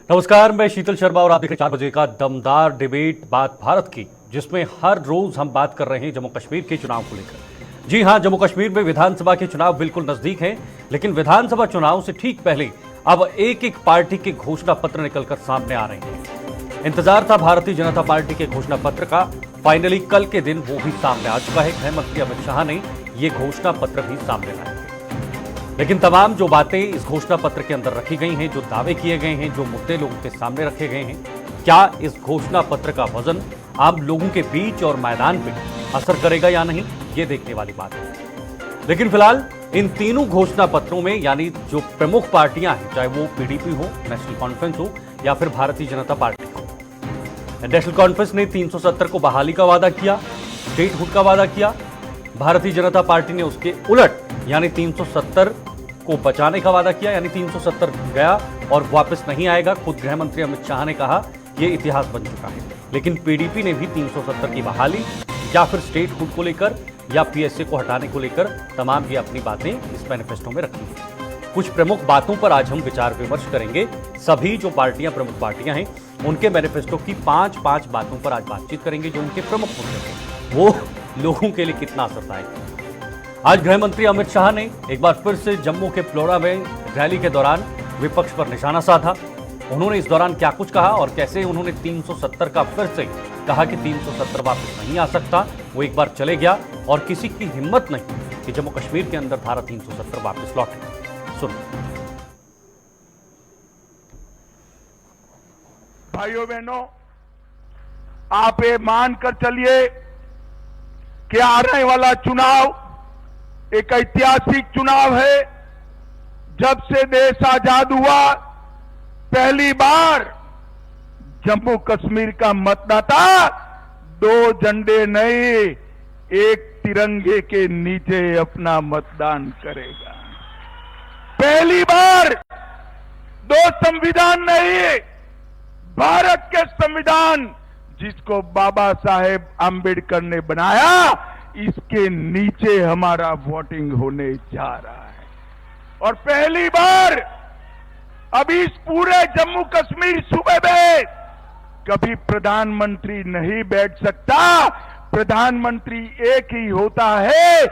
नमस्कार, मैं शीतल शर्मा और आप देख रहे 4 बजे का दमदार डिबेट बात भारत की, जिसमें हर रोज हम बात कर रहे हैं जम्मू कश्मीर के चुनाव को लेकर। जी हां, जम्मू कश्मीर में विधानसभा के चुनाव बिल्कुल नजदीक हैं, लेकिन विधानसभा चुनाव से ठीक पहले अब एक एक पार्टी के घोषणा पत्र निकलकर सामने आ रहे हैं। इंतजार था भारतीय जनता पार्टी के घोषणा पत्र का, फाइनली कल के दिन वो भी सामने आ चुका है। गृह मंत्री अमित शाह ने ये घोषणा पत्र भी सामने लाया। लेकिन तमाम जो बातें इस घोषणा पत्र के अंदर रखी गई हैं, जो दावे किए गए हैं, जो मुद्दे लोगों के सामने रखे गए हैं, क्या इस घोषणा पत्र का वजन आम लोगों के बीच और मैदान पे असर करेगा या नहीं, ये देखने वाली बात है। लेकिन फिलहाल इन तीनों घोषणा पत्रों में, यानी जो प्रमुख पार्टियां हैं, चाहे वो पीडीपी हो, नेशनल कॉन्फ्रेंस हो या फिर भारतीय जनता पार्टी हो, नेशनल कॉन्फ्रेंस ने 370 को बहाली का वादा किया, स्टेटहुड का वादा किया। भारतीय जनता पार्टी ने उसके उलट यानी 370 को बचाने का वादा किया, यानी 370 गया और वापस नहीं आएगा। खुद गृह मंत्री अमित शाह ने कहा यह इतिहास बन चुका है। लेकिन पीडीपी ने भी 370 की बहाली या फिर स्टेटहुड को लेकर या पीएसए को हटाने को लेकर तमाम ये अपनी बातें इस मैनिफेस्टो में रखी हैं। कुछ प्रमुख बातों पर आज हम विचार विमर्श करेंगे। सभी जो पार्टियां प्रमुख पार्टियां हैं, उनके मैनिफेस्टो की 5 बातों पर आज बातचीत करेंगे, जो उनके प्रमुख मुद्दे हैं, वो लोगों के लिए कितना असरदायक है। आज गृह मंत्री अमित शाह ने एक बार फिर से जम्मू के प्लोरा में रैली के दौरान विपक्ष पर निशाना साधा। उन्होंने इस दौरान क्या कुछ कहा और कैसे उन्होंने 370 का फिर से कहा कि 370 वापस नहीं आ सकता। वो एक बार चले गया और किसी की हिम्मत नहीं कि जम्मू कश्मीर के अंदर धारा 370 वापस लौटे। सुनो भाइयों बहनों, आप ये मानकर चलिए कि आने वाला चुनाव एक ऐतिहासिक चुनाव है। जब से देश आजाद हुआ, पहली बार जम्मू कश्मीर का मतदाता 2 झंडे नहीं, एक तिरंगे के नीचे अपना मतदान करेगा। पहली बार 2 संविधान नहीं, भारत के संविधान जिसको बाबा साहेब आंबेडकर ने बनाया, इसके नीचे हमारा वोटिंग होने जा रहा है। और पहली बार अभी इस पूरे जम्मू कश्मीर सूबे में कभी प्रधानमंत्री नहीं बैठ सकता। प्रधानमंत्री एक ही होता है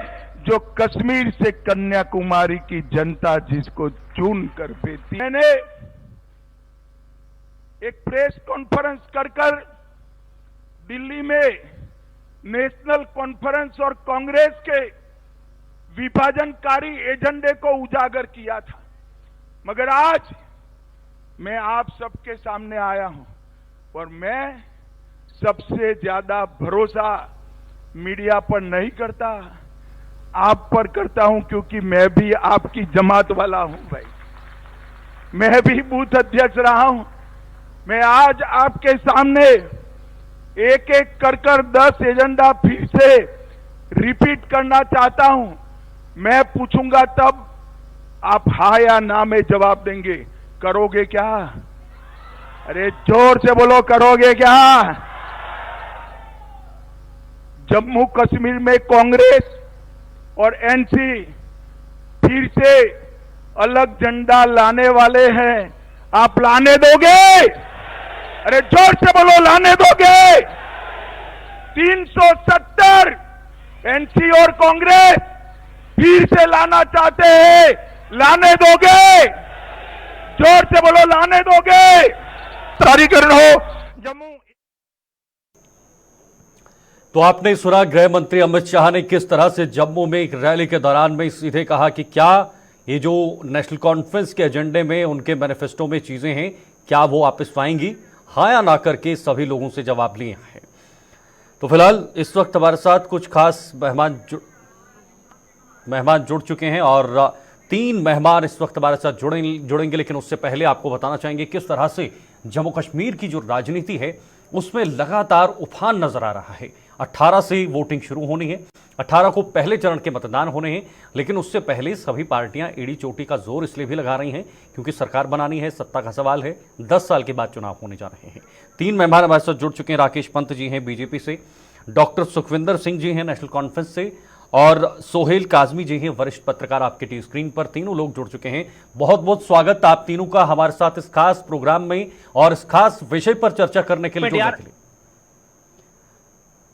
जो कश्मीर से कन्याकुमारी की जनता जिसको चुन कर भेजती है। मैंने एक प्रेस कॉन्फ्रेंस कर दिल्ली में नेशनल कॉन्फ्रेंस और कांग्रेस के विभाजनकारी एजेंडे को उजागर किया था, मगर आज मैं आप सबके सामने आया हूं और मैं सबसे ज्यादा भरोसा मीडिया पर नहीं करता, आप पर करता हूं, क्योंकि मैं भी आपकी जमात वाला हूं भाई। मैं भी बूथ अध्यक्ष रहा हूं। मैं आज आपके सामने एक एक कर 10 एजेंडा फिर से रिपीट करना चाहता हूं। मैं पूछूंगा तब आप हाँ या ना में जवाब देंगे। करोगे क्या? अरे जोर से बोलो, करोगे क्या? जम्मू कश्मीर में कांग्रेस और एनसी फिर से अलग झंडा लाने वाले हैं। आप लाने दोगे? अरे जोर से बोलो, लाने दोगे? 370 एनसी और कांग्रेस फिर से लाना चाहते हैं, लाने दोगे? जोर से बोलो, लाने दोगे? तारीकरण हो जम्मू। तो आपने सुना गृह मंत्री अमित शाह ने किस तरह से जम्मू में एक रैली के दौरान में सीधे कहा कि क्या ये जो नेशनल कॉन्फ्रेंस के एजेंडे में, उनके मैनिफेस्टो में चीजें हैं, क्या वो वापस आएंगी? हाँ या ना करके सभी लोगों से जवाब लिए हैं। तो फिलहाल इस वक्त हमारे साथ कुछ खास मेहमान जुड़ चुके हैं और 3 मेहमान इस वक्त हमारे साथ जुड़ेंगे। लेकिन उससे पहले आपको बताना चाहेंगे किस तरह से जम्मू कश्मीर की जो राजनीति है उसमें लगातार उफान नजर आ रहा है। 18 से वोटिंग शुरू होनी है, 18 को पहले चरण के मतदान होने हैं, लेकिन उससे पहले सभी पार्टियां एड़ी चोटी का जोर इसलिए भी लगा रही हैं क्योंकि सरकार बनानी है, सत्ता का सवाल है। 10 साल के बाद चुनाव होने जा रहे हैं। 3 मेहमान हमारे साथ जुड़ चुके हैं। राकेश पंत जी हैं बीजेपी से, डॉक्टर सुखविंदर सिंह जी हैं नेशनल कॉन्फ्रेंस से और सोहेल काजमी जी हैं वरिष्ठ पत्रकार, आपके टी स्क्रीन पर तीनों लोग जुड़ चुके हैं। बहुत बहुत स्वागत आप तीनों का हमारे साथ इस खास प्रोग्राम में और इस खास विषय पर चर्चा करने के लिए जुड़ने के लिए।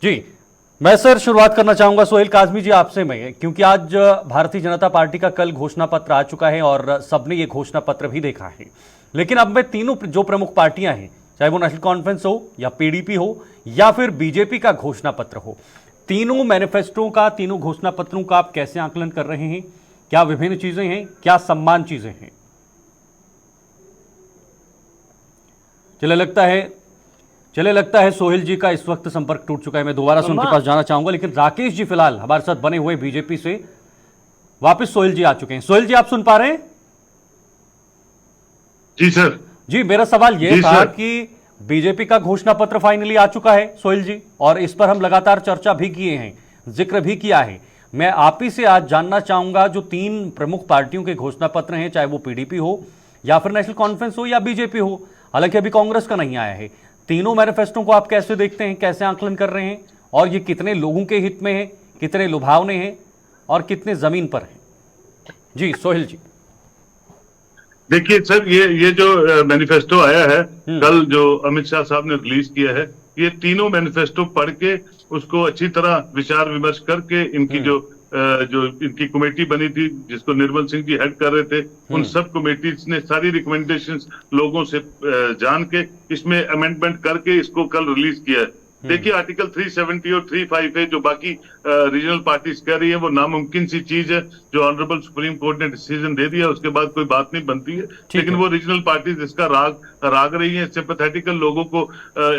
जी मैं सर शुरुआत करना चाहूंगा सोहेल काजमी जी आपसे मैं, क्योंकि आज भारतीय जनता पार्टी का कल घोषणा पत्र आ चुका है और सबने ये घोषणा पत्र भी देखा है, लेकिन अब मैं तीनों जो प्रमुख पार्टियां हैं, चाहे वो नेशनल कॉन्फ्रेंस हो या पीडीपी हो या फिर बीजेपी का घोषणा पत्र हो, तीनों मैनिफेस्टो का, तीनों घोषणा पत्रों का आप कैसे आकलन कर रहे हैं? क्या विभिन्न चीजें हैं, क्या सम्मान चीजें हैं? चले लगता है सोहेल जी का इस वक्त संपर्क टूट चुका है। मैं दोबारा से उनके पास जाना चाहूंगा, लेकिन राकेश जी फिलहाल हमारे साथ बने हुए बीजेपी से वापस सोहेल जी आ चुके हैं। सोहेल जी आप सुन पा रहे हैं? जी सर। जी मेरा सवाल यह था कि बीजेपी का घोषणा पत्र फाइनली आ चुका है सोहेल जी, और इस पर हम लगातार चर्चा भी किए हैं, जिक्र भी किया है। मैं आप ही से आज जानना चाहूंगा जो तीन प्रमुख पार्टियों के घोषणा पत्र हैं, चाहे वो पीडीपी हो या फिर नेशनल कॉन्फ्रेंस हो या बीजेपी हो, हालांकि अभी कांग्रेस का नहीं आया है, तीनों मैनिफेस्टो को आप कैसे देखते हैं, कैसे आकलन कर रहे हैं, और ये कितने लोगों के हित में है, कितने लुभावने हैं और कितने जमीन पर हैं? जी सोहेल जी। देखिए सर, ये जो मैनिफेस्टो आया है कल, जो अमित शाह साहब ने रिलीज किया है, ये तीनों मैनिफेस्टो पढ़ के उसको अच्छी तरह विचार विमर्श करके इनकी जो इनकी कमेटी बनी थी जिसको निर्मल सिंह जी हेड कर रहे थे, उन सब कमेटीज ने सारी रिकमेंडेशंस लोगों से जान के इसमें अमेंडमेंट करके इसको कल रिलीज किया है। देखिए आर्टिकल 370 और 35 है जो बाकी रीजनल पार्टीज कह रही है, वो नामुमकिन सी चीज है। जो ऑनरेबल सुप्रीम कोर्ट ने डिसीजन दे दिया उसके बाद कोई बात नहीं बनती है, लेकिन वो रीजनल पार्टीज इसका राग रही है, सिंपैथेटिकल लोगों को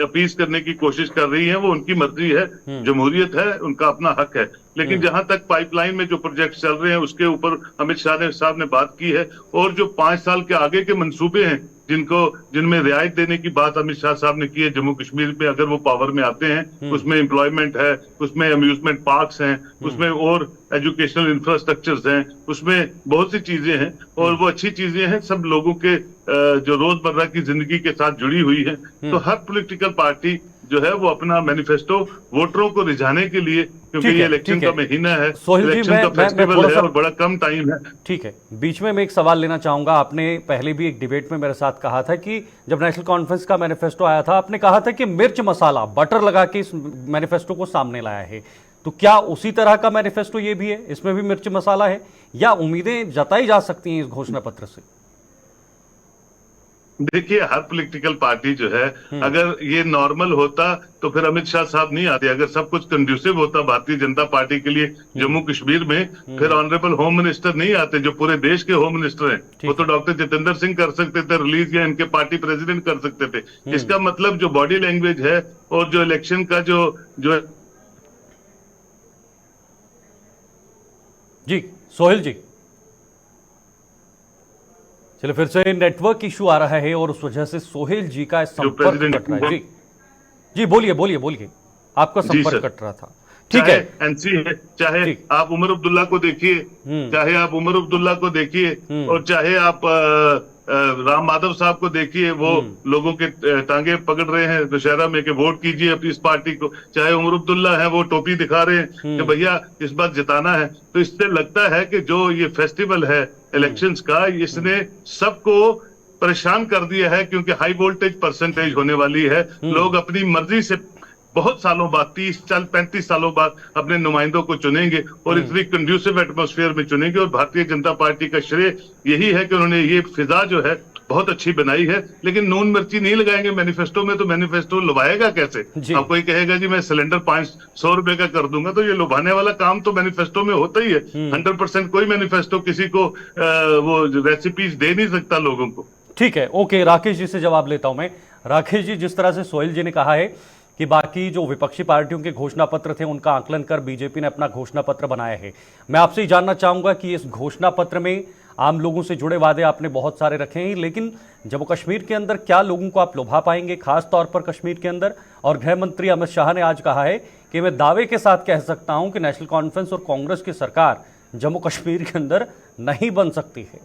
अपीज करने की कोशिश कर रही है। वो उनकी मर्जी है, जमहूरियत है, उनका अपना हक है। लेकिन जहां तक पाइपलाइन में जो प्रोजेक्ट चल रहे हैं उसके ऊपर अमित शाह साहब ने बात की है, और जो 5 साल के आगे के मंसूबे हैं जिनमें रियायत देने की बात अमित शाह साहब ने की है, जम्मू कश्मीर में अगर वो पावर में आते हैं, उसमें एम्प्लॉयमेंट है, उसमें अम्यूजमेंट पार्क्स हैं, उसमें और एजुकेशनल इंफ्रास्ट्रक्चर्स हैं, उसमें बहुत सी चीजें हैं और वो अच्छी चीजें हैं, सब लोगों के जो रोजमर्रा की जिंदगी के साथ जुड़ी हुई है। तो हर पॉलिटिकल पार्टी जो है वो अपना मैनिफेस्टो वोटरों को रिझाने के लिए, क्योंकि ये इलेक्शन का महीना है, इलेक्शन का फेस्टिवल है और बड़ा कम टाइम है। ठीक है, बीच में मैं एक सवाल लेना चाहूंगा। आपने पहले भी एक डिबेट में मेरे साथ कहा था कि जब नेशनल कॉन्फ्रेंस का मैनिफेस्टो आया था, आपने कहा था कि मिर्च मसाला बटर लगा के इस मैनिफेस्टो को सामने लाया है। तो क्या उसी तरह का मैनिफेस्टो ये भी है, इसमें भी मिर्च मसाला है, या उम्मीदें जताई जा सकती हैं इस घोषणा पत्र से? देखिए हर पॉलिटिकल पार्टी जो है, अगर ये नॉर्मल होता तो फिर अमित शाह साहब नहीं आते। अगर सब कुछ कंड्यूसिव होता भारतीय जनता पार्टी के लिए जम्मू कश्मीर में, फिर ऑनरेबल होम मिनिस्टर नहीं आते जो पूरे देश के होम मिनिस्टर हैं। वो तो डॉक्टर जितेंद्र सिंह कर सकते थे रिलीज, या इनके पार्टी प्रेसिडेंट कर सकते थे। इसका मतलब जो बॉडी लैंग्वेज है और जो इलेक्शन का जो जी सोहेल जी, चलिए फिर से नेटवर्क इशू आ रहा है और उस वजह से सोहेल जी का संपर्क कट रहा है। जी बोलिए, आपका संपर्क कट रहा था। ठीक है, एनसी है, चाहे आप उमर अब्दुल्ला को देखिए, और चाहे आप राम माधव साहब को देखिए, वो लोगों के टांगे पकड़ रहे हैं दशहरा में कि वोट कीजिए अपनी इस पार्टी को। चाहे उमर अब्दुल्ला है, वो टोपी दिखा रहे हैं कि भैया इस बार जिताना है। तो इससे लगता है कि जो ये फेस्टिवल है इलेक्शंस का, इसने सबको परेशान कर दिया है, क्योंकि हाई वोल्टेज परसेंटेज होने वाली है। लोग अपनी मर्जी से बहुत सालों बाद, 30-35 सालों बाद अपने नुमाइंदों को चुनेंगे और इतनी कंड्यूसिव एटमॉस्फेयर में चुनेंगे। और भारतीय जनता पार्टी का श्रेय यही है कि उन्होंने ये फिजा जो है बहुत अच्छी बनाई है। लेकिन नून मिर्ची नहीं लगाएंगे मैनिफेस्टो में, तो मैनिफेस्टो लुभाएगा कैसे? अब कोई कहेगा जी मैं सिलेंडर 500 रुपए का कर दूंगा, तो ये लुभाने वाला काम तो मैनिफेस्टो में होता ही है। 100% कोई मैनिफेस्टो किसी को वो रेसिपीज दे नहीं सकता लोगों को। ठीक है, ओके, राकेश जी से जवाब लेता हूं मैं। राकेश जी, जिस तरह से सोहेल जी ने कहा है कि बाकी जो विपक्षी पार्टियों के घोषणा पत्र थे उनका आकलन कर बीजेपी ने अपना घोषणा पत्र बनाया है, मैं आपसे ही जानना चाहूंगा कि इस घोषणा पत्र में आम लोगों से जुड़े वादे आपने बहुत सारे रखे हैं, लेकिन जम्मू कश्मीर के अंदर क्या लोगों को आप लुभा पाएंगे, खास तौर पर कश्मीर के अंदर? और गृह मंत्री अमित शाह ने आज कहा है कि मैं दावे के साथ कह सकता हूं कि नेशनल कॉन्फ्रेंस और कांग्रेस की सरकार जम्मू कश्मीर के अंदर नहीं बन सकती है।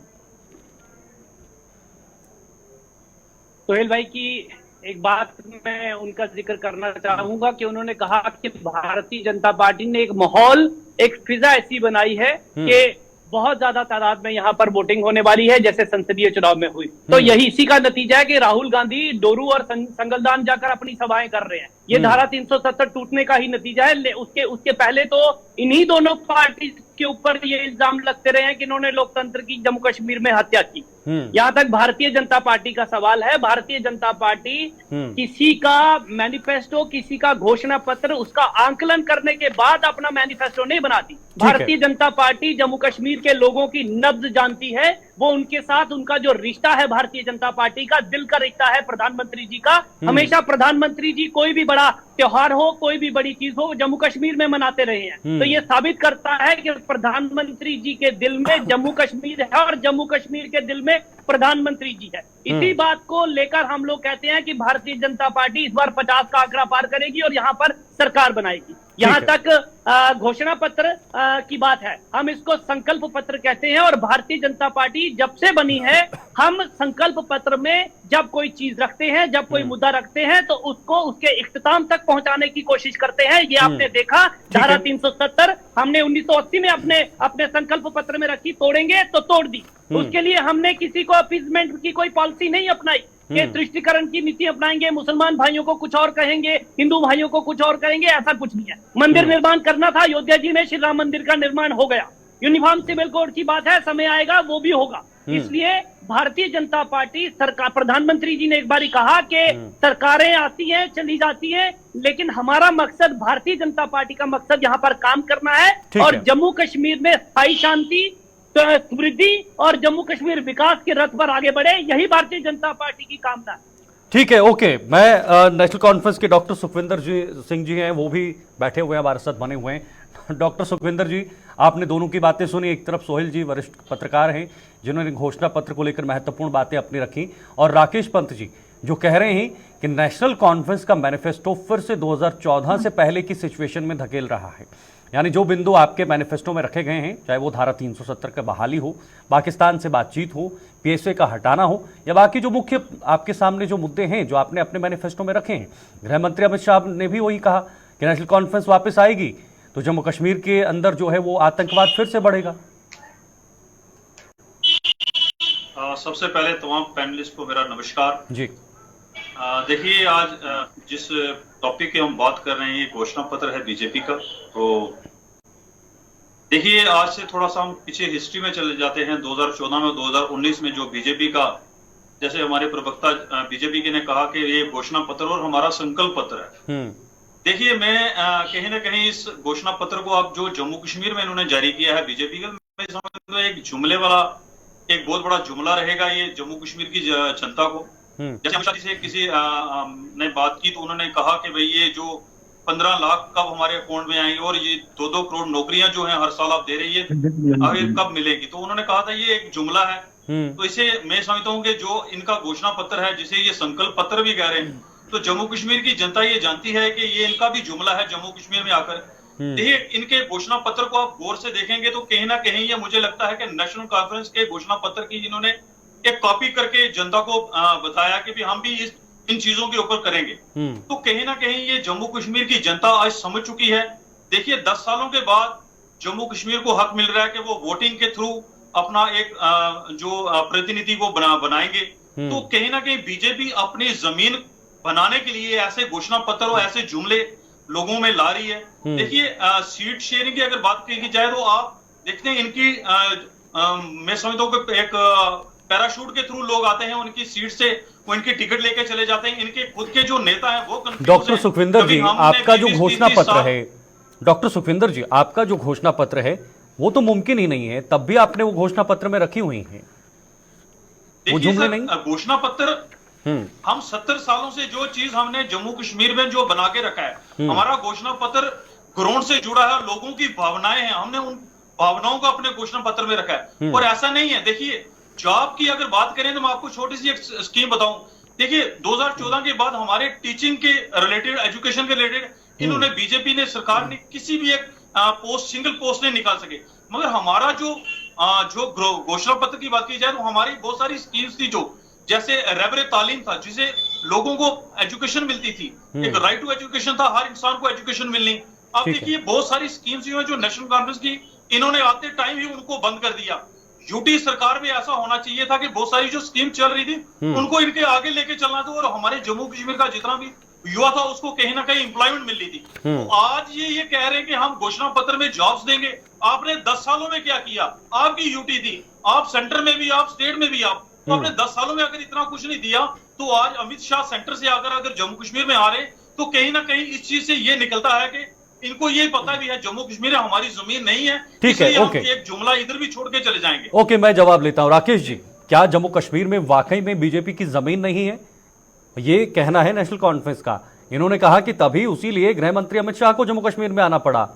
सोहेल भाई की एक बात मैं उनका जिक्र करना चाहूंगा कि उन्होंने कहा कि भारतीय जनता पार्टी ने एक माहौल एक फिजा ऐसी बनाई है कि बहुत ज्यादा तादाद में यहाँ पर वोटिंग होने वाली है, जैसे संसदीय चुनाव में हुई। तो यही इसी का नतीजा है कि राहुल गांधी डोरू और संगलदान जाकर अपनी सभाएं कर रहे हैं। ये धारा 370 टूटने का ही नतीजा है। उसके पहले तो इन्हीं दोनों पार्टी के ऊपर ये इल्जाम लगते रहे हैं कि इन्होंने लोकतंत्र की जम्मू कश्मीर में हत्या की। यहां तक भारतीय जनता पार्टी का सवाल है। भारतीय जनता पार्टी किसी का मैनिफेस्टो, किसी का घोषणा पत्र, उसका आंकलन करने के बाद अपना मैनिफेस्टो नहीं बनाती। भारतीय जनता पार्टी जम्मू कश्मीर के लोगों की नब्ज जानती है। वो उनके साथ उनका जो रिश्ता है भारतीय जनता पार्टी का, दिल का रिश्ता है प्रधानमंत्री जी का। हमेशा प्रधानमंत्री जी कोई भी बड़ा त्योहार हो, कोई भी बड़ी चीज हो, जम्मू कश्मीर में मनाते रहे हैं। तो ये साबित करता है कि प्रधानमंत्री जी के दिल में जम्मू कश्मीर है और जम्मू कश्मीर के दिल में प्रधानमंत्री जी है। इसी बात को लेकर हम लोग कहते हैं कि भारतीय जनता पार्टी इस बार 50 का आंकड़ा पार करेगी और यहाँ पर सरकार बनाएगी। यहाँ तक घोषणा पत्र की बात है, हम इसको संकल्प पत्र कहते हैं। और भारतीय जनता पार्टी जब से बनी है, हम संकल्प पत्र में जब कोई चीज रखते हैं, जब कोई मुद्दा रखते हैं, तो उसको उसके इख्तिताम तक पहुंचाने की कोशिश करते हैं। ये आपने देखा, धारा 370 हमने 1980 में अपने संकल्प पत्र में रखी, तोड़ेंगे तो तोड़ दी। उसके लिए हमने किसी को अपीजमेंट की कोई पॉलिसी नहीं अपनाई कि तुष्टीकरण की नीति अपनाएंगे, मुसलमान भाइयों को कुछ और कहेंगे, हिंदू भाइयों को कुछ और कहेंगे, ऐसा कुछ नहीं है। मंदिर निर्माण करना था, अयोध्या जी में श्री राम मंदिर का निर्माण हो गया। यूनिफॉर्म सिविल कोड की बात है, समय आएगा वो भी होगा। इसलिए भारतीय जनता पार्टी सरकार, प्रधानमंत्री जी ने एक बार कहा कि सरकारें आती हैं चली जाती हैं, लेकिन हमारा मकसद, भारतीय जनता पार्टी का मकसद यहाँ पर काम करना है और जम्मू कश्मीर में स्थायी शांति, समृद्धि और जम्मू कश्मीर विकास के रथ पर आगे बढ़े। यही भारतीय जनता पार्टी की कामना है। ठीक है, ओके। मैं नेशनल कॉन्फ्रेंस के डॉक्टर सुखविंदर सिंह जी हैं, वो भी बैठे हुए हैं, हमारे साथ बने हुए हैं। डॉक्टर सुखविंदर जी, आपने दोनों की बातें सुनी। एक तरफ सोहेल जी वरिष्ठ पत्रकार हैं जिन्होंने घोषणा पत्र को लेकर महत्वपूर्ण बातें अपनी रखी, और राकेश पंत जी जो कह रहे हैं कि नेशनल कॉन्फ्रेंस का मैनिफेस्टो फिर से 2014 से पहले की सिचुएशन में धकेल रहा है। यानी जो बिंदु आपके मैनिफेस्टो में रखे गए हैं, चाहे वो धारा 370 का बहाली हो, पाकिस्तान से बातचीत हो, पीएसए का हटाना हो, या बाकी जो मुख्य आपके सामने जो मुद्दे हैं जो आपने अपने मैनिफेस्टो में रखे हैं, गृह मंत्री अमित शाह ने भी वही कहा कि नेशनल कॉन्फ्रेंस वापस आएगी तो जम्मू कश्मीर के अंदर जो है वो आतंकवाद फिर से बढ़ेगा। सबसे पहले तमाम पैनलिस्ट को मेरा नमस्कार जी। देखिए, आज जिस टॉपिक की हम बात कर रहे हैं, ये घोषणा पत्र है बीजेपी का। तो देखिए, आज से थोड़ा सा हम पीछे हिस्ट्री में चले जाते हैं। 2014 में, 2019 में जो बीजेपी का, जैसे हमारे प्रवक्ता बीजेपी के ने कहा कि ये घोषणा पत्र और हमारा संकल्प पत्र है। देखिए, मैं कहीं ना कहीं इस घोषणा पत्र को अब जो जम्मू कश्मीर में इन्होंने जारी किया है बीजेपी का, मैं समझता हूं एक जुमले वाला, एक बहुत बड़ा जुमला रहेगा ये जम्मू कश्मीर की जनता को। जैसे अमित शाह जी से किसी ने बात की तो उन्होंने कहा कि भाई ये जो 15 लाख कब हमारे अकाउंट में आएंगे और ये 2-2 करोड़ नौकरियां जो हैं हर साल आप दे रही है, आखिर कब मिलेगी। तो उन्होंने कहा था ये एक जुमला है। तो इसे मैं समझता हूँ कि जो इनका घोषणा पत्र है, जिसे ये संकल्प पत्र भी कह रहे हैं, तो जम्मू कश्मीर की जनता ये जानती है कि ये इनका भी जुमला है जम्मू कश्मीर में आकर। देखिए, इनके घोषणा पत्र को आप गौर से देखेंगे तो कहीं ना कहीं ये मुझे लगता है कि नेशनल कॉन्फ्रेंस के घोषणा पत्र की इन्होंने एक कॉपी करके जनता को बताया कि भी हम भी इन चीजों के ऊपर करेंगे। तो कहीं ना कहीं ये जम्मू कश्मीर की जनता आज समझ चुकी है। देखिए, 10 सालों के बाद जम्मू कश्मीर को हक मिल रहा है कि वो वोटिंग के थ्रू अपना एक जो प्रतिनिधि वो बनाएंगे। तो कहीं ना कहीं बीजेपी अपनी जमीन बनाने के लिए ऐसे घोषणा पत्र और ऐसे जुमले लोगों में ला रही है। देखिए, सीट शेयरिंग की अगर बात की जाए तो आप देखते हैं इनकी मैं समझता हूँ कि एक पैराशूट के थ्रू लोग आते हैं, उनकी सीट से वो इनकी टिकट लेके चले जाते हैं। इनके खुद के जो नेता हैं वो डॉक्टर सुखविंदर जी, आपका जो घोषणा पत्र है, डॉक्टर सुखविंदर जी, आपका जो घोषणा पत्र है वो तो मुमकिन ही नहीं है, तब भी आपने वो घोषणा पत्र में रखी हुई है वो जुमले नहीं। घोषणा पत्र हम 70 सालों से जो चीज हमने जम्मू कश्मीर में जो बना के रखा है, हमारा घोषणा पत्र ग्राउंड से जुड़ा है, लोगों की भावनाएं हैं, हमने उन भावनाओं को अपने घोषणा पत्र में रखा है। और ऐसा नहीं है, देखिए जॉब की अगर बात करें तो मैं आपको छोटी सी एक स्कीम बताऊं। देखिए, 2014 के बाद हमारे टीचिंग के रिलेटेड, एजुकेशन के रिलेटेड इन्होंने, बीजेपी ने, सरकार ने किसी भी एक पोस्ट, सिंगल पोस्ट नहीं निकाल सके। मगर हमारा जो घोषणा पत्र की बात की जाए तो हमारी बहुत सारी स्कीम्स थी, जो जैसे रहबरे तालीम था, जिसे लोगों को एजुकेशन मिलती थी, एक राइट टू एजुकेशन था, हर इंसान को एजुकेशन मिलनी। आप देखिए बहुत सारी स्कीम्स जो नेशनल कॉन्फ्रेंस की, इन्होंने आते टाइम ही उनको बंद कर दिया। यूटी सरकार में ऐसा होना चाहिए था कि बहुत सारी जो स्कीम चल रही थी उनको इनके आगे लेके चलना था, और हमारे जम्मू कश्मीर का जितना भी युवा था उसको कहीं ना कहीं एम्प्लॉयमेंट मिल रही थी। तो आज ये कह रहे हैं कि हम घोषणा पत्र में जॉब्स देंगे। आपने 10 सालों में क्या किया? आपकी यूटी थी, आप सेंटर में भी, आप स्टेट में भी, आप तो आपने 10 सालों में अगर इतना कुछ नहीं दिया, तो आज अमित शाह सेंटर से आकर अगर जम्मू कश्मीर में आ रहे, तो कहीं ना कहीं इस चीज से ये निकलता है कि इनको ये पता भी है जम्मू कश्मीर हमारी जमीन नहीं है। ठीक है, ओके, एक जुमला इधर भी छोड़ के चले जाएंगे। ओके, मैं जवाब लेता हूं। राकेश जी, क्या जम्मू कश्मीर में वाकई में बीजेपी की जमीन नहीं है? ये कहना है नेशनल कॉन्फ्रेंस का। इन्होंने कहा कि तभी उसी लिए गृह मंत्री अमित शाह को जम्मू कश्मीर में आना पड़ा।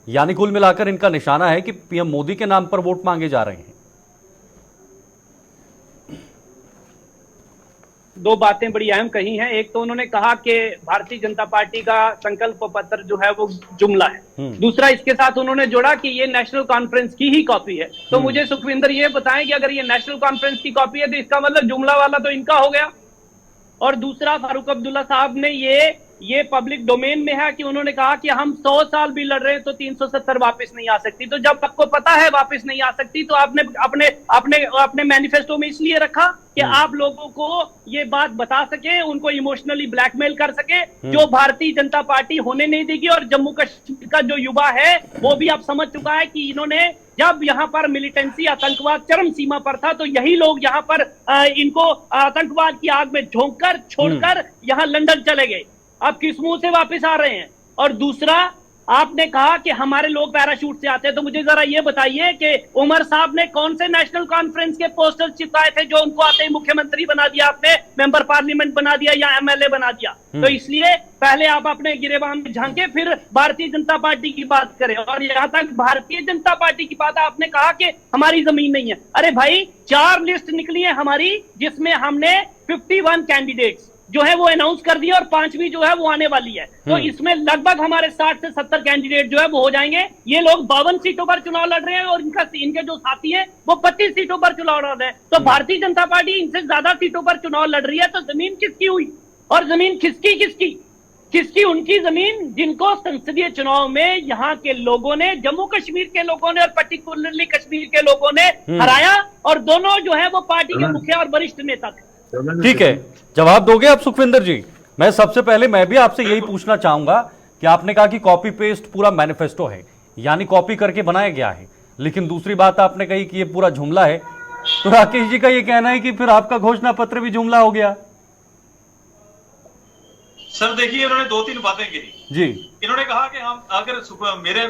यानी कुल मिलाकर इनका निशाना है कि पीएम मोदी के नाम पर वोट मांगे जा रहे हैं। दो बातें बड़ी अहम कही हैं। एक तो उन्होंने कहा कि भारतीय जनता पार्टी का संकल्प पत्र जो है वो जुमला है। दूसरा, इसके साथ उन्होंने जोड़ा कि ये नेशनल कॉन्फ्रेंस की ही कॉपी है। तो मुझे सुखविंदर ये बताएं कि अगर ये नेशनल कॉन्फ्रेंस की कॉपी है तो इसका मतलब जुमला वाला तो इनका हो गया। और दूसरा, फारूक अब्दुल्ला साहब ने ये पब्लिक डोमेन में है कि उन्होंने कहा कि हम 100 साल भी लड़ रहे हैं तो 370 वापस नहीं आ सकती। तो जब सबको पता है वापस नहीं आ सकती, तो आपने अपने अपने अपने मैनिफेस्टो में इसलिए रखा कि आप लोगों को ये बात बता सके, उनको इमोशनली ब्लैकमेल कर सके, जो भारतीय जनता पार्टी होने नहीं देगी। और जम्मू कश्मीर का जो युवा है वो भी अब समझ चुका है कि इन्होंने जब यहाँ पर मिलिटेंसी, आतंकवाद चरम सीमा पर था, तो यही लोग यहाँ पर इनको आतंकवाद की आग में झोंककर छोड़कर यहाँ लंदन चले गए। अब किस मुंह से वापस आ रहे हैं? और दूसरा, आपने कहा कि हमारे लोग पैराशूट से आते हैं, तो मुझे जरा ये बताइए कि उमर साहब ने कौन से नेशनल कॉन्फ्रेंस के पोस्टर चिपकाए थे जो उनको आते ही मुख्यमंत्री बना दिया, आपने मेंबर पार्लियामेंट बना दिया या एमएलए बना दिया? तो इसलिए पहले आप अपने गिरेबान में झांके, फिर भारतीय जनता पार्टी की बात करें। और यहाँ तक भारतीय जनता पार्टी की बात, आपने कहा कि हमारी जमीन नहीं है। अरे भाई, 4 लिस्ट निकली है हमारी, जिसमें हमने 51 कैंडिडेट्स जो है वो अनाउंस कर दिया, और 5वीं जो है वो आने वाली है। तो इसमें लगभग हमारे 60 से 70 कैंडिडेट जो है वो हो जाएंगे। ये लोग 52 सीटों पर चुनाव लड़ रहे हैं और इनके जो साथी हैं वो 25 सीटों पर चुनाव लड़ रहे हैं। तो भारतीय जनता पार्टी इनसे ज्यादा सीटों पर चुनाव लड़ रही है, तो जमीन किसकी हुई? और जमीन किसकी? उनकी जमीन जिनको संसदीय चुनाव में यहाँ के लोगों ने, जम्मू कश्मीर के लोगों ने और पर्टिकुलरली कश्मीर के लोगों ने हराया, और दोनों जो है वो पार्टी के मुखिया और वरिष्ठ नेता थे। ठीक है, जवाब दोगे आप सुखविंदर जी? मैं सबसे पहले मैं भी आपसे यही पूछना चाहूंगा कि आपने कहा कि कॉपी पेस्ट पूरा मैनिफेस्टो है, यानी कॉपी करके बनाया गया है, लेकिन दूसरी बात आपने कही कि ये पूरा जुमला है। तो राकेश जी का ये कहना है कि फिर आपका घोषणा पत्र भी जुमला हो गया। सर देखिए, इन्होंने 2-3 बातें कही जी। इन्होंने कहा कि हम अगर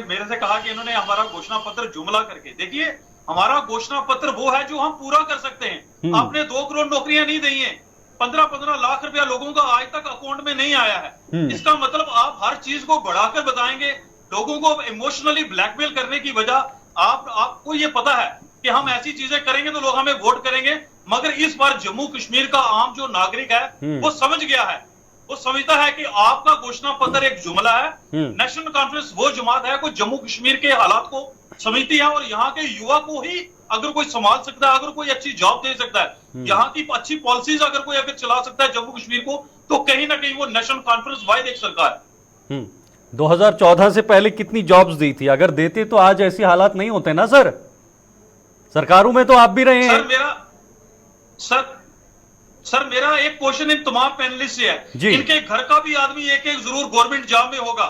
मेरे से कहा कि इन्होंने हमारा घोषणा पत्र जुमला करके, देखिए हमारा घोषणा पत्र वो है जो हम पूरा कर सकते हैं। आपने 2 करोड़ नौकरियां नहीं दी हैं, 15-15 लाख रुपया लोगों का आज तक अकाउंट में नहीं आया है। इसका मतलब आप हर चीज को बढ़ाकर बताएंगे, लोगों को इमोशनली ब्लैकमेल करने की वजह आपको ये पता है कि हम ऐसी चीजें करेंगे तो लोग हमें वोट करेंगे। मगर इस बार जम्मू कश्मीर का आम जो नागरिक है वो समझ गया है, वो समझता है कि आपका घोषणा पत्र एक जुमला है। नेशनल कॉन्फ्रेंस वो जमात है को जम्मू कश्मीर के हालात को समझती है, और यहाँ के युवा को ही अगर कोई संभाल सकता है, अगर कोई अच्छी जॉब दे सकता है, यहाँ की अच्छी पॉलिसीज अगर कोई चला सकता है जम्मू कश्मीर को, तो कहीं ना कहीं वो नेशनल कॉन्फ्रेंस वाइड एक सरकार है। 2014 से पहले कितनी जॉब्स दी थी? अगर देते तो आज ऐसे हालात नहीं होते ना सर। सरकारों में तो आप भी रहे हैं। सर मेरा एक क्वेश्चन इन तमाम पैनलिस्ट से है, इनके घर का भी आदमी एक जरूर गवर्नमेंट जॉब में होगा।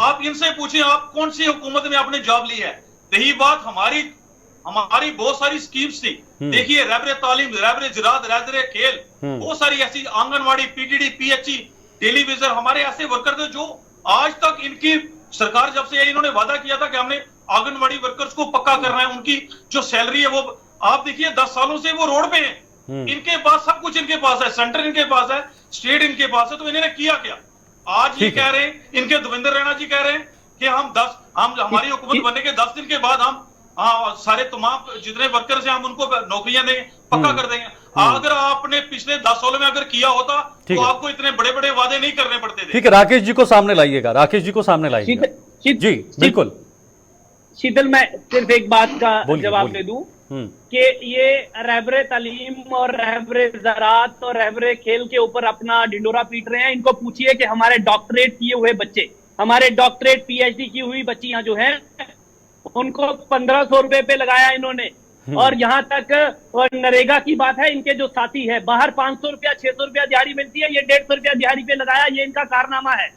आप इनसे पूछें आप कौन सी हुकूमत में आपने जॉब ली है। रही बात हमारी बहुत सारी स्कीम्स थी, देखिए रहबरे तालीम, रहबरे जिरात, रहबरे खेल, बहुत सारी ऐसी आंगनवाड़ी, पीटीडी, पीएचई, टेलीविजन, हमारे ऐसे वर्कर थे जो आज तक इनकी सरकार जब से इन्होंने वादा किया था कि हमने आंगनवाड़ी वर्कर्स को पक्का करना है, उनकी जो सैलरी है वो आप देखिए 10 सालों से वो रोड पे है। इनके पास सब कुछ इनके पास है, सेंटर इनके पास है, स्टेट इनके पास है, तो इन्होंने किया क्या? आज ये कह रहे हैं, इनके देवेंद्र रैना जी कह रहे हैं कि हम हमारी हुकूमत बनने के 10 दिन के बाद हम सारे तमाम जितने वर्कर्स हैं हम उनको नौकरियां देंगे, पक्का कर देंगे। अगर आपने पिछले 10 सालों में अगर किया होता तो आपको इतने बड़े बड़े वादे नहीं करने पड़ते थे। ठीक है, राकेश जी को सामने लाइएगा, राकेश जी को सामने लाइएगा। जी बिल्कुल। शीतल, मैं सिर्फ एक बात का जवाब दे दूं कि ये रहबरे तालीम और रहबरे ज़राअत और रहबरे खेल के ऊपर अपना ढिंडोरा पीट रहे हैं। इनको पूछिए कि हमारे डॉक्टरेट किए हुए बच्चे हमारे डॉक्टरेट पीएचडी की हुई बच्चियां जो हैं उनको 1500 रुपए पे लगाया इन्होंने। और यहाँ तक नरेगा की बात है, इनके जो साथी है बाहर 500 रुपया 600 रुपया दिहाड़ी मिलती है, ये 150 रुपया दिहाड़ी पे लगाया, ये इनका कारनामा है।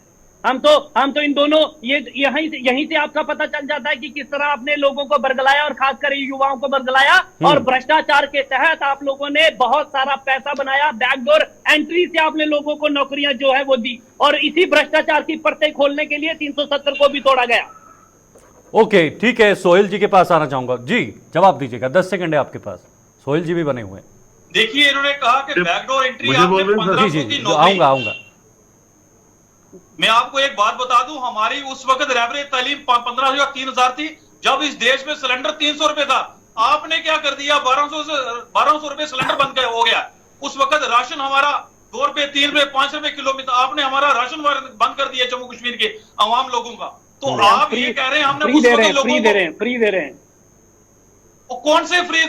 हम तो इन दोनों ये यहीं से आपका पता चल जाता है कि किस तरह आपने लोगों को बरगलाया और खासकर युवाओं को बरगलाया और भ्रष्टाचार के तहत आप लोगों ने बहुत सारा पैसा बनाया, बैकडोर एंट्री से आपने लोगों को नौकरियां जो है वो दी और इसी भ्रष्टाचार की परतें खोलने के लिए 370 को भी तोड़ा गया। ओके, ठीक है, सोहेल जी के पास आना चाहूंगा। जी जवाब दीजिएगा, 10 सेकंड है आपके पास। सोहेल जी भी बने हुए हैं। देखिए इन्होंने कहा कि बैकडोर एंट्री मुझे आपने बोल रहे हैं, 1500 की नौकरी। आऊंगा। मैं आपको एक बात बता दूं, हमारी उस वक्त एवरेज तालीम 1500 या 3000 थी जब इस देश में सिलेंडर 300 रुपए था। आपने क्या कर दिया, 1200 रुपए सिलेंडर बंद हो गया। उस वक्त राशन हमारा 2 रुपए 3 रुपए 5 रुपए किलो में था, आपने हमारा राशन बंद कर दिया जम्मू कश्मीर के आवाम लोगों का। तो आप ये कह रहे हैं हमने उस वक्त लोगों को फ्री दे रहे हैं। कौन से फ्री?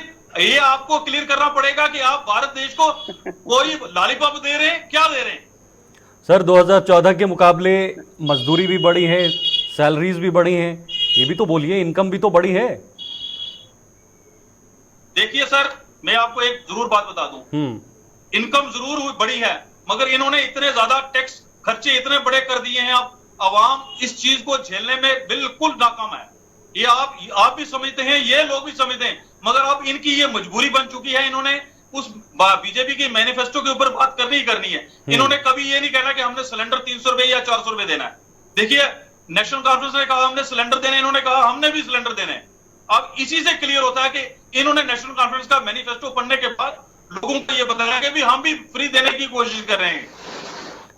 ये आपको क्लियर करना पड़ेगा कि आप भारत देश को कोई लॉलीपॉप दे रहे हैं, क्या दे रहे हैं? सर 2014 के मुकाबले मजदूरी भी बढ़ी है, सैलरीज भी बढ़ी हैं, ये भी तो बोलिए, इनकम भी तो बढ़ी है। देखिए सर, मैं आपको एक जरूर बात बता दूं, इनकम जरूर बढ़ी है मगर इन्होंने इतने ज्यादा टैक्स खर्चे इतने बड़े कर दिए हैं, अब आवाम इस चीज को झेलने में बिल्कुल नाकाम है। ये आप भी समझते हैं, ये लोग भी समझते हैं, मगर अब इनकी ये मजबूरी बन चुकी है। इन्होंने उस बीजेपी के मैनिफेस्टो के ऊपर बात करनी ही करनी है। इन्होंने कभी ये नहीं कहना कि हमने सिलेंडर 300 रुपए या 400 रुपए देना है। देखिए नेशनल कॉन्फ्रेंस ने कहा हमने सिलेंडर देने, इन्होंने कहा हमने भी सिलेंडर देने। अब इसी से क्लियर होता है कि इन्होंने नेशनल कॉन्फ्रेंस का मैनिफेस्टो पढ़ने के बाद लोगों को ये बताया कि भी हम भी फ्री देने की कोशिश कर रहे हैं।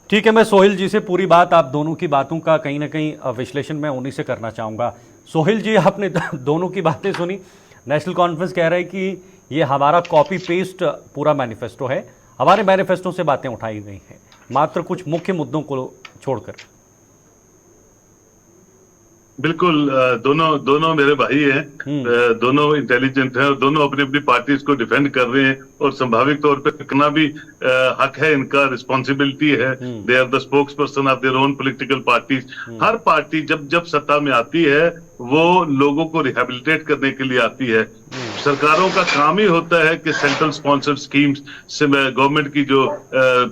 ठीक है, मैं सोहेल जी से पूरी बात, आप दोनों की बातों का कहीं ना कहीं विश्लेषण मैं उन्हीं से करना चाहूंगा। सोहेल जी, आपने दोनों की बातें सुनी। नेशनल कॉन्फ्रेंस कह रहा है कि ये हमारा कॉपी पेस्ट पूरा मैनिफेस्टो है, हमारे मैनिफेस्टो से बातें उठाई गई हैं, मात्र कुछ मुख्य मुद्दों को छोड़कर। बिल्कुल, दोनों मेरे भाई हैं, दोनों इंटेलिजेंट हैं और दोनों अपनी अपनी पार्टीज को डिफेंड कर रहे हैं और संभाविक तौर पे कितना भी हक है इनका, रिस्पॉन्सिबिलिटी है। They are the spokesperson of their own political parties. हर पार्टी जब सत्ता में आती है वो लोगों को रिहेबिलिटेट करने के लिए आती है। सरकारों का काम ही होता है कि सेंट्रल स्पॉन्सर्ड स्कीम्स से गवर्नमेंट की जो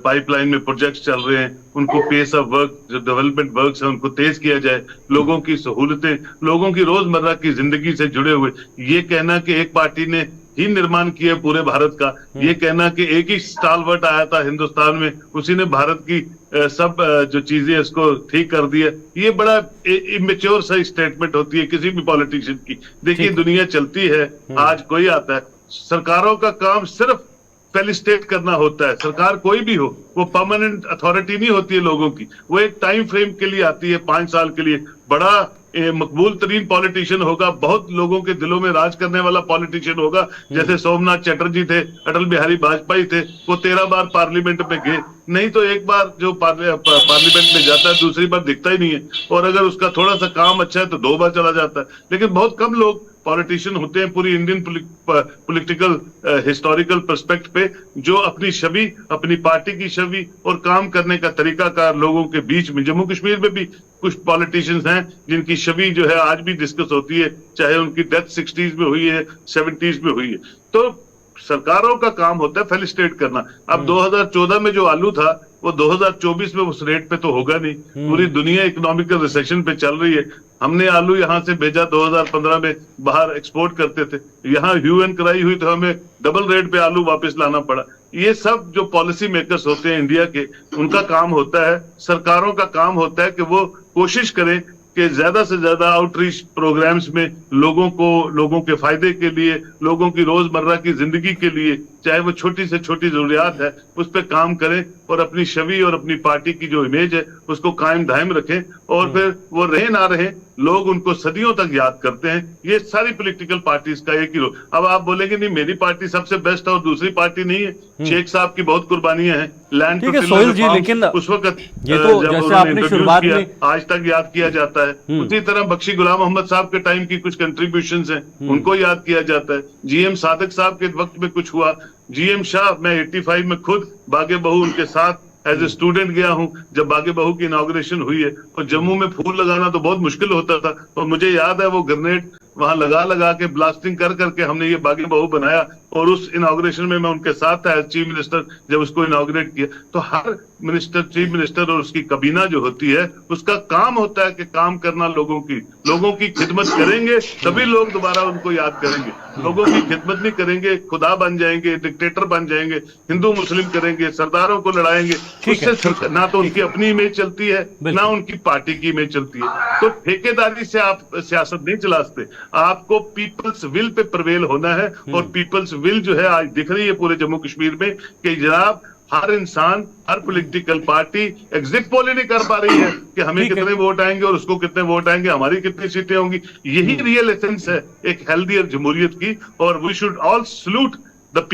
पाइपलाइन में प्रोजेक्ट्स चल रहे हैं उनको पेस ऑफ वर्क, जो डेवलपमेंट वर्क्स है उनको तेज किया जाए, लोगों की सहूलतें, लोगों की रोजमर्रा की जिंदगी से जुड़े हुए। ये कहना कि एक पार्टी ने ही निर्माण किया पूरे भारत का, ये कहना कि एक ही स्टालवर्ट आया था हिंदुस्तान में, उसी ने भारत की सब जो चीजें इसको ठीक कर दिया, ये बड़ा इमेच्योर सा स्टेटमेंट होती है किसी भी पॉलिटिशियन की। देखिए दुनिया चलती है, आज कोई आता है, सरकारों का काम सिर्फ फेलिसिटेट करना होता है। सरकार कोई भी हो, वो परमानेंट अथॉरिटी नहीं होती है लोगों की, वो एक टाइम फ्रेम के लिए आती है, 5 साल के लिए। बड़ा मकबूल तरीन पॉलिटिशियन होगा, बहुत लोगों के दिलों में राज करने वाला पॉलिटिशियन होगा, जैसे सोमनाथ चटर्जी थे, अटल बिहारी वाजपेयी थे, वो 13 बार पार्लियामेंट में गए। नहीं तो एक बार जो पार्लियामेंट में जाता है दूसरी बार दिखता ही नहीं है, और अगर उसका थोड़ा सा काम अच्छा है तो 2 बार चला जाता है। लेकिन बहुत कम लोग पॉलिटिशियन होते हैं पूरी इंडियन पॉलिटिकल हिस्टोरिकल पर्सपेक्ट पे, जो अपनी छवि, अपनी पार्टी की छवि और काम करने का तरीकाकार लोगों के बीच में। जम्मू कश्मीर में भी कुछ पॉलिटिशियंस हैं जिनकी छवि जो है आज भी डिस्कस होती है, चाहे उनकी डेथ 60s में हुई है, 70s में हुई है। तो सरकारों का काम होता है फेलिसिटेट करना। अब 2014 में जो आलू था वो 2024 में उस रेट पे तो होगा नहीं। पूरी दुनिया इकोनॉमिकल रिसेशन पे चल रही है। हमने आलू यहाँ से भेजा 2015 में, बाहर एक्सपोर्ट करते थे, यहाँ ह्यू एंड क्राई हुई तो हमें डबल रेट पे आलू वापस लाना पड़ा। ये सब जो पॉलिसी मेकर्स होते हैं इंडिया के, उनका काम होता है, सरकारों का काम होता है कि वो कोशिश करें कि ज्यादा से ज्यादा आउटरीच प्रोग्राम्स में लोगों के फायदे के लिए, लोगों की रोजमर्रा की जिंदगी के लिए, चाहे वो छोटी से छोटी जरूरियात है, उस पर काम करें और अपनी छवि और अपनी पार्टी की जो इमेज है उसको कायम दायम रखें। और फिर वो रहे ना रहे, लोग उनको सदियों तक याद करते हैं। ये सारी पॉलिटिकल पार्टीज का एक ही रोल। अब आप बोलेंगे नहीं मेरी पार्टी सबसे बेस्ट है और दूसरी पार्टी नहीं है, शेख साहब की बहुत कुर्बानियां हैं, लैंड टू सोहेल जी, लेकिन उस वक्त ये तो जैसे आपने शुरुआत में आज तक याद किया जाता है। उसी तरह बख्शी गुलाम मोहम्मद साहब के टाइम की कुछ कंट्रीब्यूशंस हैं, उनको याद किया जाता है। GM सादिक साहब के वक्त में कुछ हुआ, GM शाह, मैं 85 में खुद बागे बहू उनके साथ एज ए स्टूडेंट गया हूं, जब बागे बहू की इनॉग्रेशन हुई है, और जम्मू में फूल लगाना तो बहुत मुश्किल होता था, और मुझे याद है वो ग्रेनेड वहां लगा लगा के ब्लास्टिंग कर करके हमने ये बागे बहू बनाया, और उस इनॉग्रेशन में मैं उनके साथ था एज चीफ मिनिस्टर जब उसको इनॉग्रेट किया। तो हर मिनिस्टर, चीफ मिनिस्टर और उसकी kabina जो होती है, उसका काम होता है कि काम करना लोगों की खिदमत करेंगे तभी लोग दोबारा उनको याद करेंगे। लोगों की खिदमत नहीं करेंगे, खुदा बन जाएंगे, डिक्टेटर बन जाएंगे, हिंदू मुस्लिम करेंगे, सरदारों को लड़ाएंगे, उससे ना तो उनकी अपनी इमेज चलती है ना उनकी पार्टी की इमेज चलती है। तो ठेकेदारी से आप सियासत नहीं चला सकते, आपको पीपल्स विल पे प्रवेल होना है, और पीपल्स विल जो है आज दिख रही है पूरे जम्मू कश्मीर में कि जनाब हर इंसान, हर पॉलिटिकल पार्टी एग्जिट पोल ही नहीं कर पा रही है कि हमें कितने वोट आएंगे और उसको कितने वोट आएंगे, हमारी कितनी सीटें होंगी। यही रियल एसेंस है एक हेल्दियर जमहूरियत की, और we should all salute the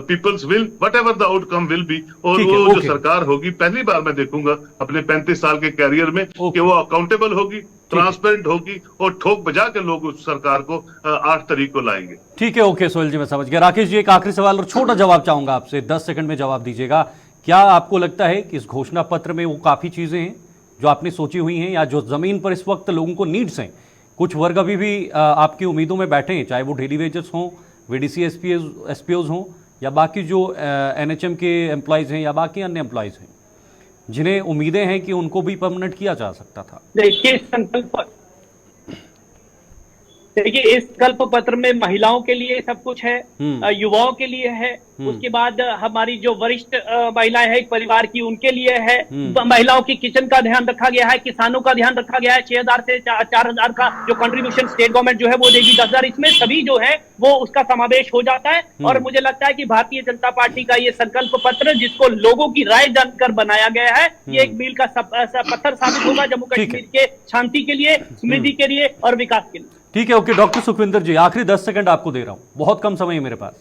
people's will whatever the outcome will be. और वो जो सरकार होगी, पहली बार मैं देखूंगा अपने 35 साल के कैरियर में कि वो अकाउंटेबल होगी, ट्रांसपेरेंट होगी, और ठोक बजा के लोग उस सरकार को 8 तारीख को लाएंगे। ठीक है, ओके सोहेल जी, मैं समझ गया। राकेश जी, एक आखिरी सवाल और छोटा जवाब चाहूंगा आपसे, 10 सेकंड में जवाब दीजिएगा। क्या आपको लगता है कि इस घोषणा पत्र में वो काफी चीजें हैं जो आपने सोची हुई हैं, या जो जमीन पर इस वक्त लोगों को नीड्स हैं, कुछ वर्ग अभी भी आपकी उम्मीदों में बैठे हैं, चाहे वो डेली वेजेस हों, वीडीसी एसपीओज हों, या बाकी जो एनएचएम के एम्प्लॉयज हैं, या बाकी अन्य एम्प्लॉयज हैं, जिन्हें उम्मीदें हैं कि उनको भी परमानेंट किया जा सकता था? देखिए, इस संकल्प पत्र में महिलाओं के लिए सब कुछ है, युवाओं के लिए है, उसके बाद हमारी जो वरिष्ठ महिलाएं हैं एक परिवार की, उनके लिए है, महिलाओं की किचन का ध्यान रखा गया है, किसानों का ध्यान रखा गया है, 6,000 से 4,000 का जो कंट्रीब्यूशन स्टेट गवर्नमेंट जो है वो देगी, 10,000, इसमें सभी जो है वो उसका समावेश हो जाता है। और मुझे लगता है कि भारतीय जनता पार्टी का ये संकल्प पत्र, जिसको लोगों की राय जानकर बनाया गया है, ये एक मील का पत्थर साबित होगा जम्मू कश्मीर के शांति के लिए, समृद्धि के लिए और विकास के लिए। ठीक है, ओके। डॉक्टर सुखविंदर जी, आखिरी 10 सेकंड आपको दे रहा हूं, बहुत कम समय है मेरे पास।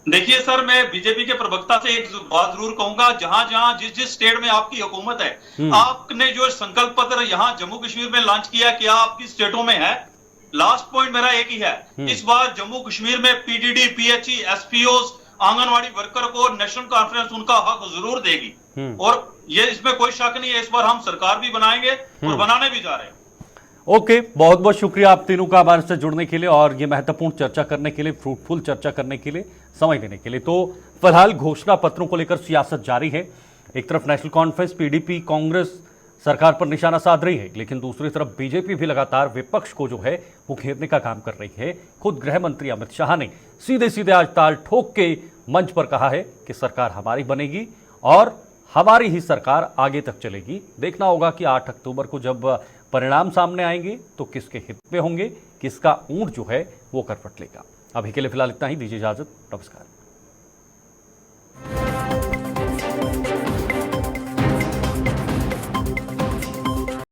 देखिए सर, मैं बीजेपी के प्रवक्ता से एक बात जरूर कहूंगा, जहां जहां जिस जिस स्टेट में आपकी हुकूमत है, आपने जो संकल्प पत्र यहां जम्मू कश्मीर में लॉन्च किया, क्या आपकी स्टेटों में है? लास्ट पॉइंट मेरा एक ही है, इस बार जम्मू कश्मीर में पीडीडी, पीएचई, एसपीओज, आंगनवाड़ी वर्कर को नेशनल कॉन्फ्रेंस उनका हक जरूर देगी, और ये इसमें कोई शक नहीं है, इस बार हम सरकार भी बनाएंगे और बनाने भी जा रहे हैं। ओके, बहुत बहुत शुक्रिया आप तीनों का हमारे से जुड़ने के लिए, और ये महत्वपूर्ण चर्चा करने के लिए, फ्रूटफुल चर्चा करने के लिए, समय देने के लिए। तो फिलहाल घोषणा पत्रों को लेकर सियासत जारी है। एक तरफ नेशनल कॉन्फ्रेंस, पीडीपी, कांग्रेस सरकार पर निशाना साध रही है, लेकिन दूसरी तरफ बीजेपी भी लगातार विपक्ष को जो है वो घेरने का काम कर रही है। खुद गृह मंत्री अमित शाह ने सीधे सीधे आज ताल ठोक के मंच पर कहा है कि सरकार हमारी बनेगी और हमारी ही सरकार आगे तक चलेगी। देखना होगा कि 8 अक्टूबर को जब परिणाम सामने आएंगे तो किसके हित में होंगे, किसका ऊंट जो है वो करवट लेगा। अभी के लिए फिलहाल इतना ही, दीजिए इजाजत, नमस्कार।